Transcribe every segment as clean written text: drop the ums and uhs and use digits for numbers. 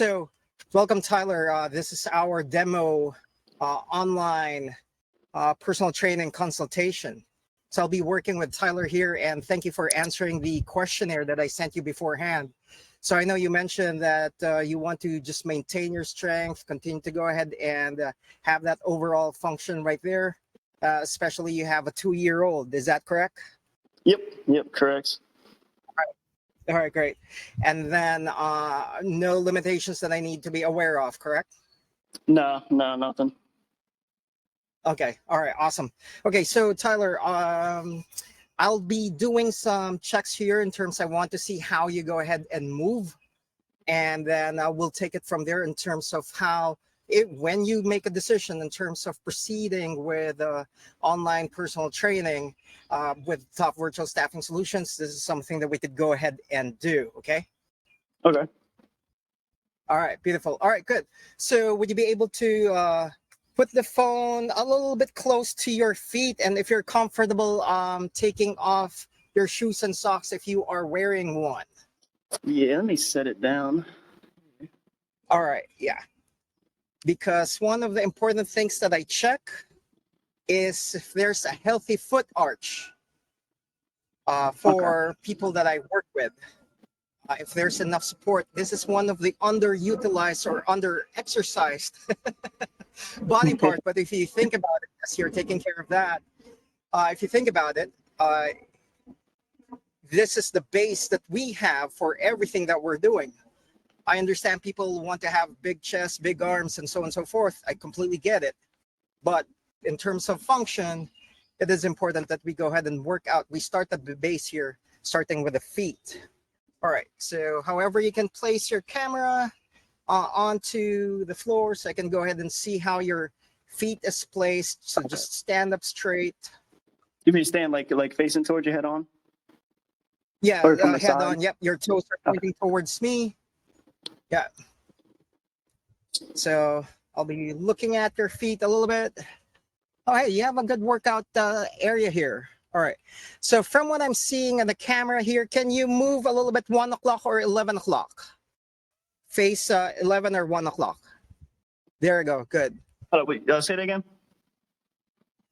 So, welcome, Tyler. This is our demo online personal training consultation. So, I'll be working with Tyler here, and thank you for answering the questionnaire that I sent you beforehand. So, I know you mentioned that you want to just maintain your strength, continue to go ahead and have that overall function right there. Especially, you have a 2-year-old. Is that correct? Yep, correct. All right, great. And then no limitations that I need to be aware of, correct? No, nothing. Okay, all right, awesome. Okay, so Tyler, I'll be doing some checks here in terms I want to see how you go ahead and move. And then we'll take it from there in terms of how when you make a decision in terms of proceeding with online personal training with Top Virtual Staffing Solutions, this is something that we could go ahead and do, okay? Okay. All right, beautiful. All right, good. So would you be able to put the phone a little bit close to your feet, and if you're comfortable taking off your shoes and socks if you are wearing one? Yeah, let me set it down. All right, yeah. Because one of the important things that I check is if there's a healthy foot arch for people that I work with. If there's enough support, this is one of the underutilized or under-exercised body part. But if you think about it, as you're taking care of that, if you think about it, this is the base that we have for everything that we're doing. I understand people want to have big chests, big arms, and so on and so forth. I completely get it. But in terms of function, it is important that we go ahead and work out. We start at the base here, starting with the feet. All right, so however you can place your camera onto the floor so I can go ahead and see how your feet is placed. So just stand up straight. You mean stand like facing towards your head on? Yeah, Or from the head side? on. Yep, your toes are pointing towards me. Yeah. So I'll be looking at your feet a little bit. Oh, hey, you have a good workout area here. All right. So from what I'm seeing on the camera here, can you move a little bit 1 o'clock or 11 o'clock? Face 11 or 1 o'clock. There you go. Good. Oh, wait, say that again?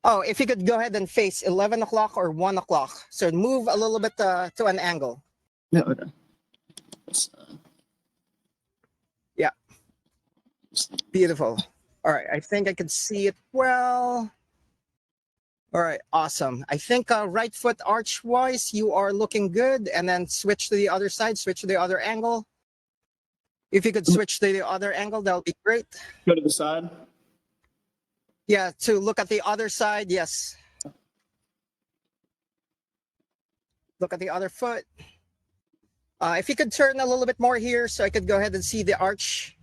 Oh, if you could go ahead and face 11 o'clock or 1 o'clock. So move a little bit to an angle. Yeah, okay. Yeah. Beautiful. All right. I think I can see it well. All right, awesome. I think right foot arch wise, you are looking good. And then switch to the other side, switch to the other angle. If you could switch to the other angle, that'll be great. Go to the side? Yeah, to look at the other side, yes. Look at the other foot. If you could turn a little bit more here so I could go ahead and see the arch.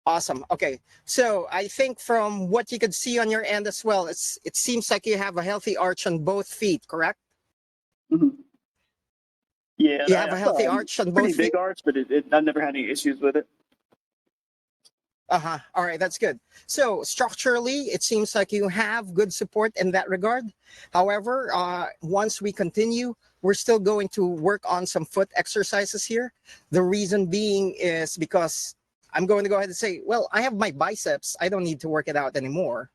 Awesome. Okay. So I think from what you could see on your end as well, it seems like you have a healthy arch on both feet, correct? Mm-hmm. Yeah. You have a healthy arch on both feet? Pretty big arch, but I've never had any issues with it. Uh-huh. All right, that's good. So structurally, it seems like you have good support in that regard. However, once we continue, we're still going to work on some foot exercises here. The reason being is because I'm going to go ahead and say, well, I have my biceps. I don't need to work it out anymore.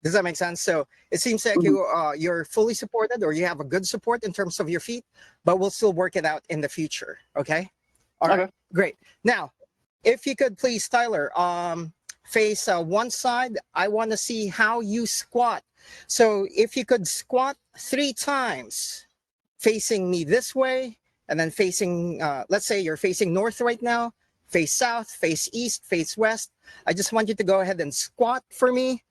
Does that make sense? So it seems like you're fully supported, or you have a good support in terms of your feet, but we'll still work it out in the future. Okay. All right. Great. Now, if you could please, Tyler, face one side, I want to see how you squat. So if you could squat 3 times, facing me this way, and then facing, let's say you're facing north right now, face south, face east, face west. I just want you to go ahead and squat for me.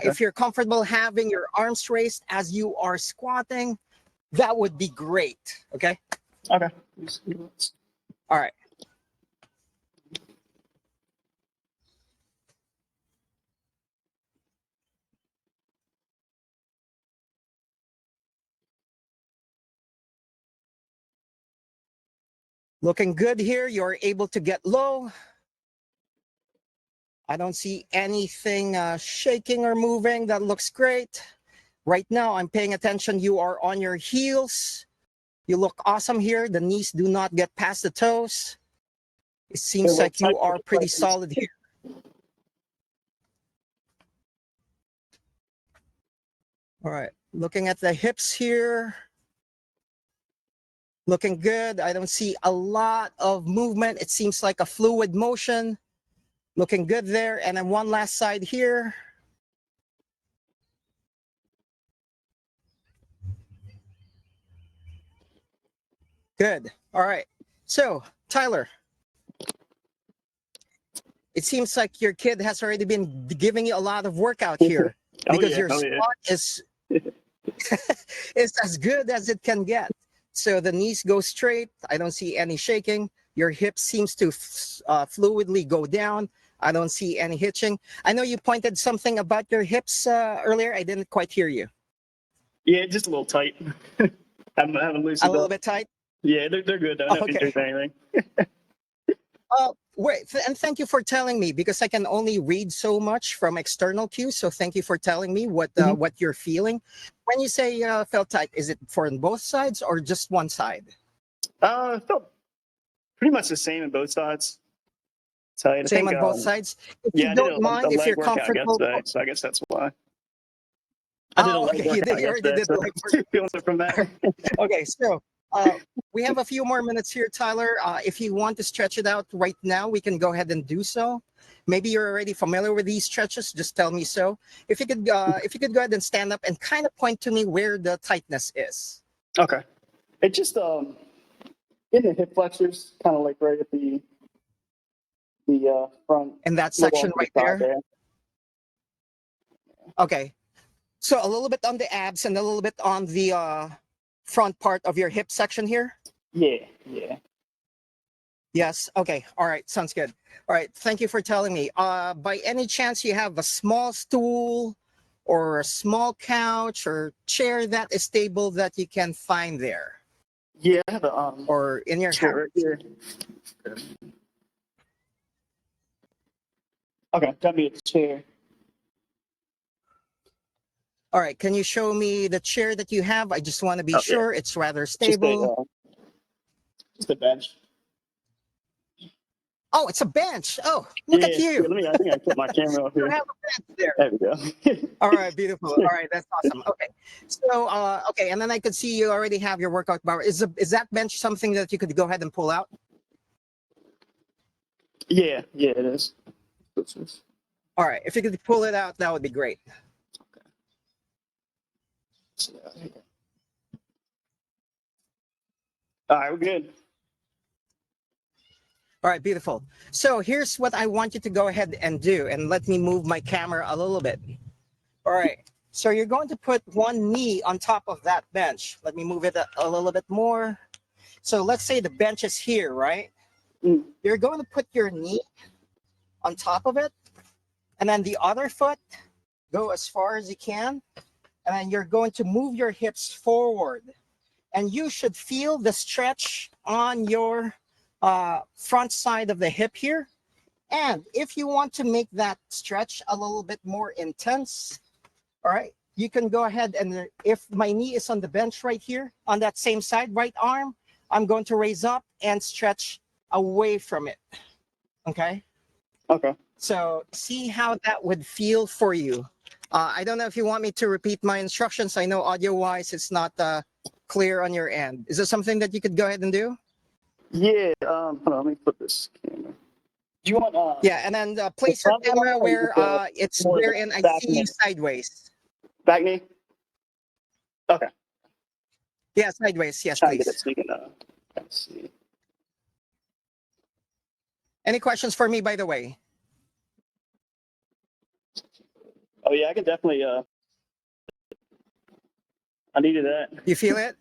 If you're comfortable having your arms raised as you are squatting, that would be great. Okay? Okay. All right. Looking good here. You're able to get low. I don't see anything shaking or moving. That looks great. Right now, I'm paying attention. You are on your heels. You look awesome here. The knees do not get past the toes. It seems like you are pretty solid here. All right, looking at the hips here. Looking good. I don't see a lot of movement. It seems like a fluid motion. Looking good there. And then one last side here. Good. All right. So, Tyler, it seems like your kid has already been giving you a lot of workout here because your squat is is as good as it can get. So the knees go straight. I don't see any shaking. Your hip seems to fluidly go down. I don't see any hitching. I know you pointed something about your hips earlier. I didn't quite hear you. Yeah, just a little tight. haven't loosened A little up. bit tight? Yeah, they're good. I don't think Okay. there's anything. Wait, and thank you for telling me because I can only read so much from external cues. So thank you for telling me what you're feeling. When you say felt tight, is it for both sides or just one side? Felt pretty much the same in both sides. Tight. I Same think. on both sides. If Yeah, you I did don't a mind, if leg you're workout comfortable. yesterday, so I guess that's why. I did a leg Okay, workout you already yesterday, did so the leg workout. feeling it from that. Okay, so we have a few more minutes here, Tyler. If you want to stretch it out right now, we can go ahead and do so. Maybe you're already familiar with these stretches. Just tell me so. If you could go ahead and stand up and kind of point to me where the tightness is. Okay. It just in the hip flexors, kind of like right at the front. In that little section on the right side there. Okay. So a little bit on the abs and a little bit on the front part of your hip section here. Yeah, yeah. Yes. Okay. All right. Sounds good. All right. Thank you for telling me. By any chance you have a small stool or a small couch or chair that is stable that you can find there Yeah, I have a or in your chair house? right here. Okay, got me a chair. All right. Can you show me the chair that you have? I just want to be Oh, yeah. sure it's rather stable. Just a bench. Oh, it's a bench. Oh, look at Yeah, you. I think I put my camera up You here. have a bench there. There we go. All right, beautiful. All right, that's awesome. Okay, so okay, and then I could see you already have your workout bar. Is that bench something that you could go ahead and pull out? Yeah, it is. All right, if you could pull it out, that would be great. All right, we're good. All right, beautiful. So here's what I want you to go ahead and do, and let me move my camera a little bit. All right, so you're going to put one knee on top of that bench. Let me move it a little bit more. So let's say the bench is here, right? Mm. You're going to put your knee on top of it, and then the other foot, go as far as you can, and then you're going to move your hips forward. And you should feel the stretch on your front side of the hip here. And if you want to make that stretch a little bit more intense, all right, you can go ahead and if my knee is on the bench right here, on that same side, right arm, I'm going to raise up and stretch away from it. Okay? Okay. So see how that would feel for you. I don't know if you want me to repeat my instructions. I know audio-wise it's not clear on your end. Is there something that you could go ahead and do? Yeah. Hold on. Let me put this camera. Do you want? Yeah, and then place your camera where it's wherein I see you sideways. Back knee. Okay. Yeah, sideways. Yes, Trying to get it please. so you can. Let's see. Any questions for me, by the way? Oh yeah, I can definitely. I needed that. You feel it?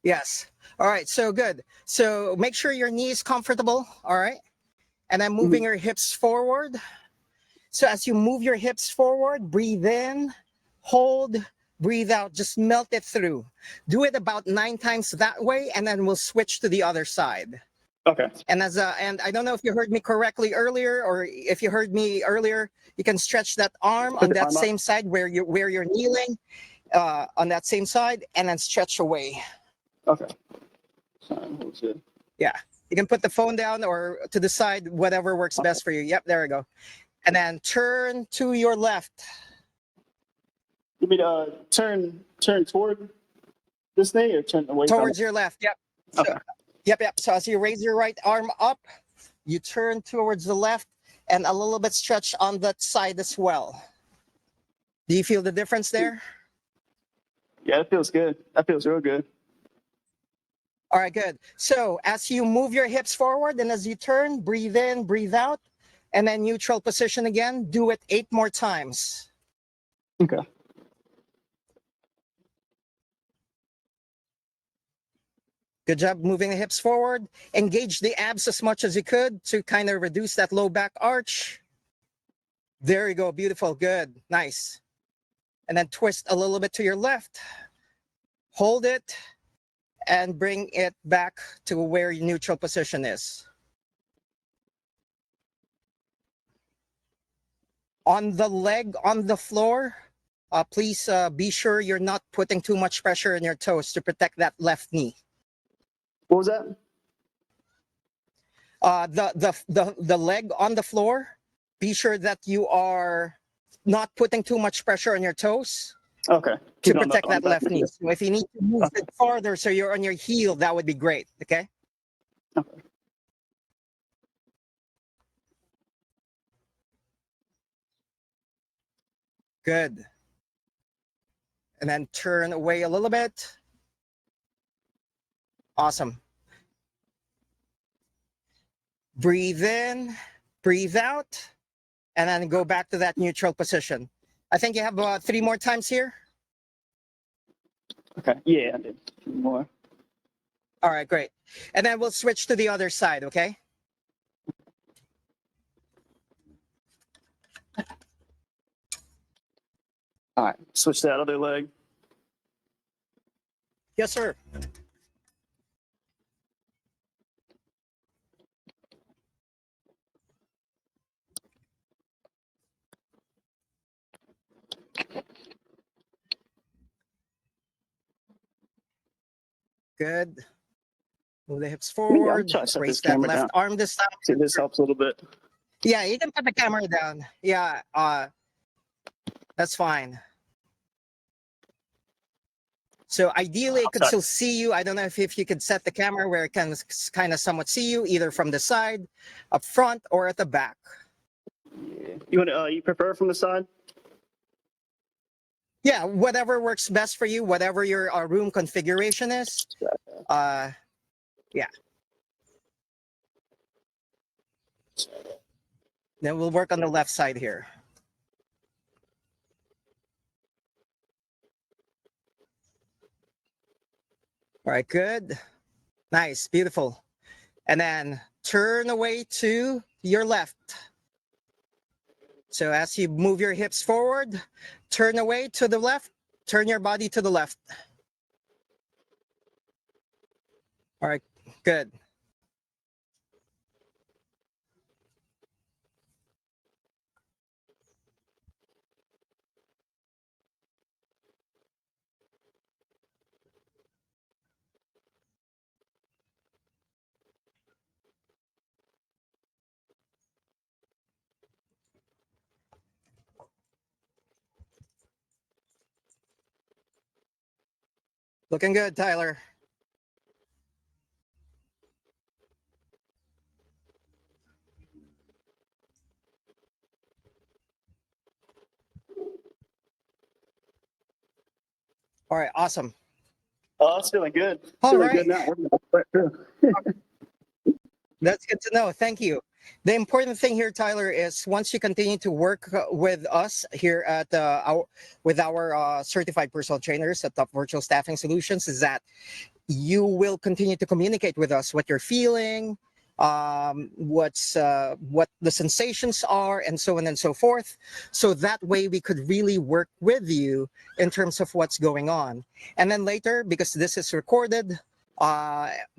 Yes. All right. So good. So make sure your knee is comfortable. All right. And then moving your hips forward. So as you move your hips forward, breathe in, hold, breathe out, just melt it through. Do it about 9 times that way, and then we'll switch to the other side. Okay. And and I don't know if you heard me correctly earlier, or if you heard me earlier, you can stretch that arm on that same side where you're kneeling, on that same side, and then stretch away. Okay. Yeah. You can put the phone down or to the side, whatever works best for you. Yep, there we go. And then turn to your left. You mean turn toward this thing or turn away from Towards it? your left. Yep. So, Okay. yep. So as you raise your right arm up, you turn towards the left and a little bit stretch on that side as well. Do you feel the difference there? Yeah, that feels good. That feels real good. All right, good. So as you move your hips forward and as you turn, breathe in, breathe out, and then neutral position again. Do it 8 more times. Okay. Good job moving the hips forward. Engage the abs as much as you could to kind of reduce that low back arch. There you go. Beautiful. Good. Nice. And then twist a little bit to your left. Hold it and bring it back to where your neutral position is. On the leg on the floor, please be sure you're not putting too much pressure on your toes to protect that left knee. What was that? The leg on the floor, be sure that you are not putting too much pressure on your toes Okay. to Keep it protect on the that left back. knee. So if you need to move it farther so you're on your heel, that would be great. Okay. Okay. Good. And then turn away a little bit. Awesome. Breathe in, breathe out, and then go back to that neutral position. I think you have 3 more times here. Okay. Yeah, I did. More. All right, great. And then we'll switch to the other side, okay? All right. Switch that other leg. Yes, sir. Good. Move the hips Maybe I'm forward. trying to set this Raise that camera left down. arm this time. See if this helps a little bit. Yeah, you can put the camera down. Yeah, that's fine. So ideally, I could still see you. I don't know if you could set the camera where it can kind of somewhat see you, either from the side, up front, or at the back. Yeah. You want to? You prefer from the side? Yeah, whatever works best for you, whatever your room configuration is. Yeah. Then we'll work on the left side here. All right, good. Nice, beautiful. And then turn away to your left. So as you move your hips forward, turn away to the left, turn your body to the left. All right, good. Looking good, Tyler. All right, awesome. Oh, it's feeling good. All Feeling right. good now. Right through. That's good to know. Thank you. The important thing here, Tyler, is once you continue to work with us here at with our certified personal trainers at Top Virtual Staffing Solutions, is that you will continue to communicate with us what you're feeling, what the sensations are, and so on and so forth. So that way we could really work with you in terms of what's going on. And then later, because this is recorded,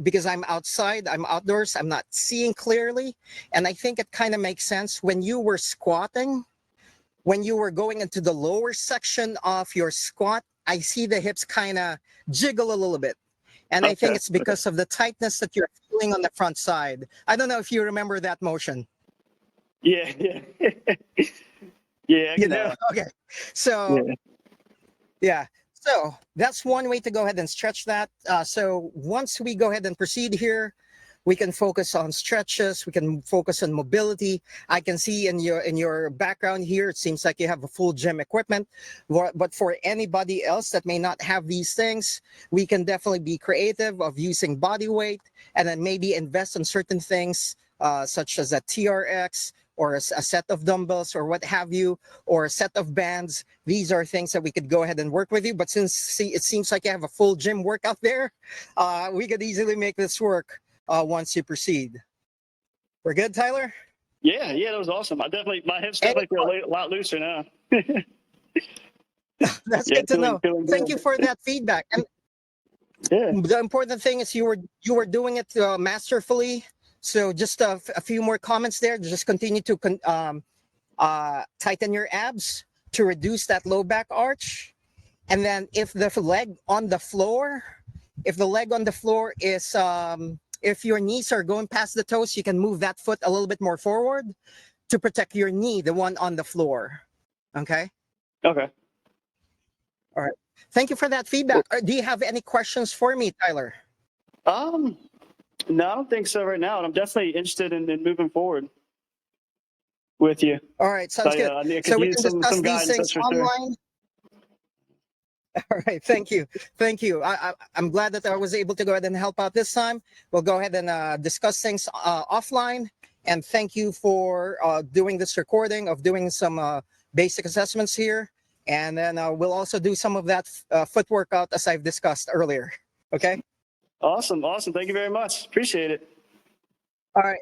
because I'm outside, I'm outdoors, I'm not seeing clearly. And I think it kind of makes sense when you were squatting, when you were going into the lower section of your squat, I see the hips kind of jiggle a little bit. And I think it's because of the tightness that you're feeling pulling on the front side. I don't know if you remember that motion. Yeah, yeah. Yeah, I You can know, okay. So yeah. yeah. So that's one way to go ahead and stretch that. So once we go ahead and proceed here, we can focus on stretches. We can focus on mobility. I can see in your background here, it seems like you have a full gym equipment. But for anybody else that may not have these things, we can definitely be creative of using body weight and then maybe invest in certain things such as a TRX or a set of dumbbells or what have you, or a set of bands. These are things that we could go ahead and work with you. But since it seems like you have a full gym workout there, we could easily make this work once you proceed. We're good, Tyler? Yeah, yeah, that was awesome. My hips Any, definitely feel a lot looser now. that's Yeah, good to know. feeling Thank you good. for that feedback. And Yeah. the important thing is you were doing it masterfully. So just a few more comments there. Just continue to tighten your abs to reduce that low back arch. And then if the leg on the floor, if the leg on the floor is if your knees are going past the toes, you can move that foot a little bit more forward to protect your knee, the one on the floor. Okay. Okay. All right. Thank you for that feedback. Do you have any questions for me, Tyler? Um, no, I don't think so right now. And I'm definitely interested in moving forward with you. All right. So Sounds good. I So could we use can discuss some these guidance, things that's for sure. online. All right, thank you. Thank you. I'm glad that I was able to go ahead and help out this time. We'll go ahead and discuss things offline. And thank you for doing this recording of doing some basic assessments here. And then we'll also do some of that foot workout as I've discussed earlier. Okay? Awesome. Awesome. Thank you very much. Appreciate it. All right.